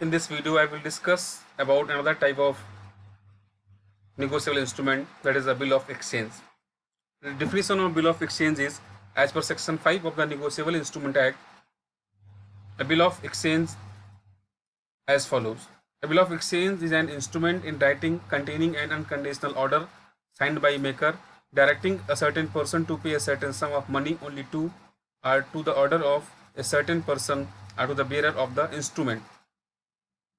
In this video, I will discuss about another type of negotiable instrument, that is a bill of exchange. The definition of bill of exchange is, as per section 5 of the Negotiable Instrument Act, a bill of exchange as follows. A bill of exchange is an instrument in writing containing an unconditional order signed by maker directing a certain person to pay a certain sum of money only to or to the order of a certain person or to the bearer of the instrument.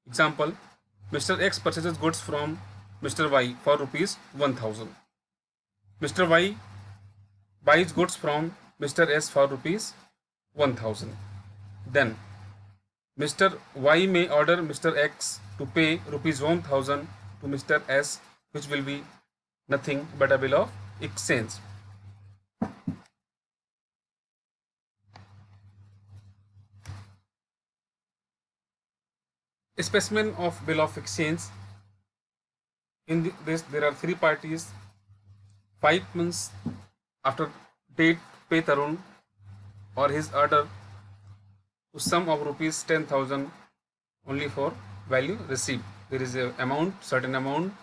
Example: Mr. X purchases goods from Mr. Y for rupees 1000. Mr. Y buys goods from Mr. S for rupees 1000. Then Mr. Y may order Mr. X to pay rupees 1000 to Mr. S, which will be nothing but a bill of exchange. A specimen of bill of exchange. In this, there are three parties. 5 months after date, pay Tarun or his order to sum of rupees 10,000 only for value received. There is a amount, certain amount,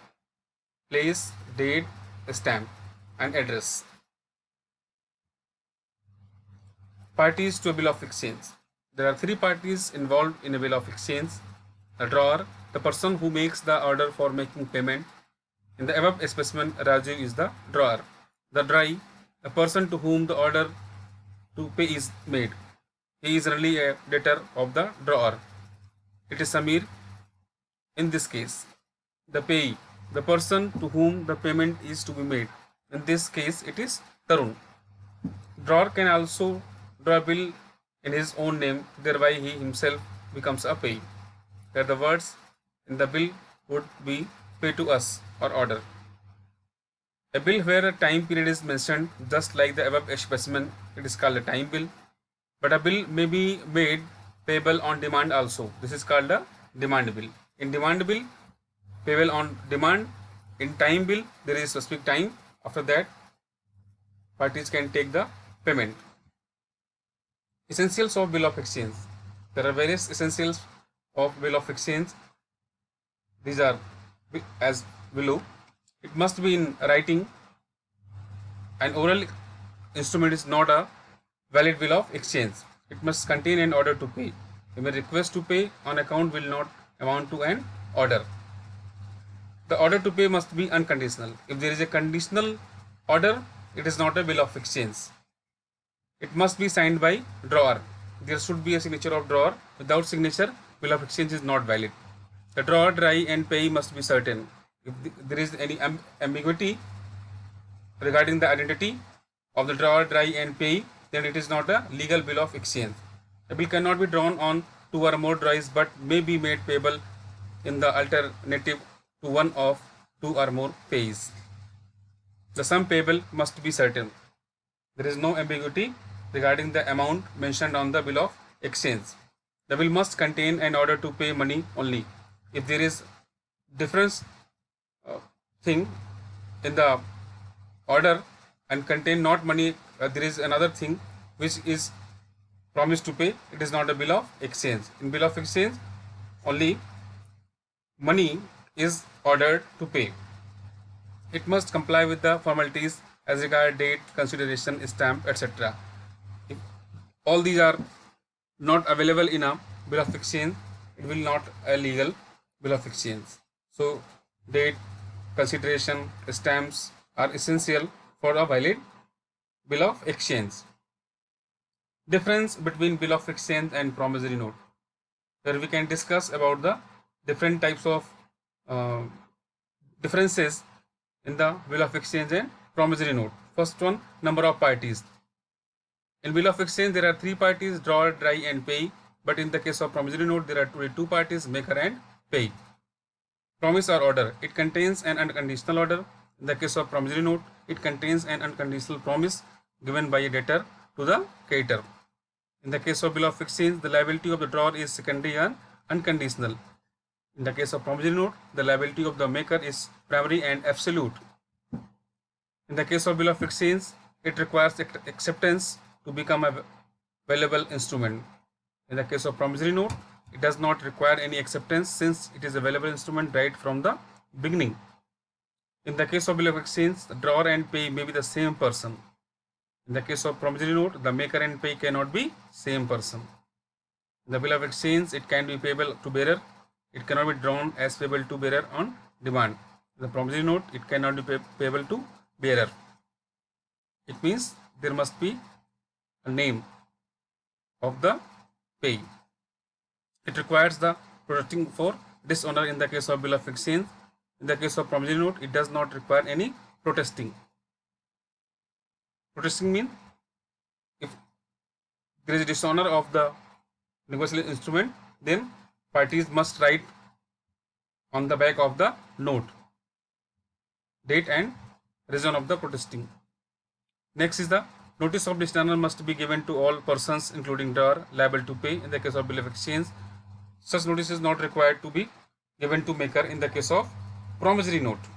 place, date, stamp, and address. Parties to a bill of exchange. There are three parties involved in a bill of exchange: the drawer, the person who makes the order for making payment. In the above specimen, Rajiv is the drawer. The dry, a person to whom the order to pay is made. He is really a debtor of the drawer. It is Samir. In this case, the payee, the person to whom the payment is to be made. In this case, it is Tarun. Drawer can also draw a bill in his own name, thereby he himself becomes a payee. Where the words in the bill would be pay to us or order. A bill where a time period is mentioned, just like the above specimen, it is called a time bill. But a bill may be made payable on demand also. This is called a demand bill. In demand bill, payable on demand. In time bill, there is specific time. After that, parties can take the payment. Essentials of bill of exchange. There are various essentials of bill of exchange. These are as below. It must be in writing. An oral instrument is not a valid bill of exchange. It must contain an order to pay. A mere request to pay on account will not amount to an order. The order to pay must be unconditional. If there is a conditional order, it is not a bill of exchange. It must be signed by drawer. There should be a signature of drawer. Without signature, bill of exchange is not valid. The drawer, dry, and payee must be certain. If there is any ambiguity regarding the identity of the drawer, dry, and payee, then it is not a legal bill of exchange. A bill cannot be drawn on two or more dries, but may be made payable in the alternative to one of two or more payees. The sum payable must be certain. There is no ambiguity regarding the amount mentioned on the bill of exchange. The bill must contain an order to pay money only. If there is difference thing in the order and contain not money, there is another thing which is promised to pay, it is not a bill of exchange. In bill of exchange, only money is ordered to pay. It must comply with the formalities as regard date, consideration, stamp, etc. If all these are not available in a bill of exchange, it will not a legal bill of exchange. So date, consideration, stamps are essential for a valid bill of exchange. Difference between bill of exchange and promissory note. Where we can discuss about the different types of differences in the bill of exchange and promissory note. First one, number of parties. In bill of exchange, there are three parties: drawer, dry, and payee. But in the case of promissory note, there are only two parties: maker and payee. Promise or order. It contains an unconditional order. In the case of promissory note, it contains an unconditional promise given by a debtor to the creditor. In the case of bill of exchange, the liability of the drawer is secondary and unconditional. In the case of promissory note, the liability of the maker is primary and absolute. In the case of bill of exchange, it requires acceptance to become a valuable instrument. In the case of promissory note, it does not require any acceptance since it is a valuable instrument right from the beginning. In the case of bill of exchange, the drawer and payee may be the same person. In the case of promissory note, the maker and payee cannot be same person. In the bill of exchange, it can be payable to bearer. It cannot be drawn as payable to bearer on demand. In the promissory note, it cannot be payable to bearer. It means there must be a name of the payee. It requires the protesting for dishonor in the case of bill of exchange. In the case of promissory note, it does not require any protesting. Protesting means if there is dishonor of the negotiable instrument, then parties must write on the back of the note date and reason of the protesting. Next is the notice of dishonor must be given to all persons including drawer liable to pay in the case of bill of exchange. Such notice is not required to be given to maker in the case of promissory note.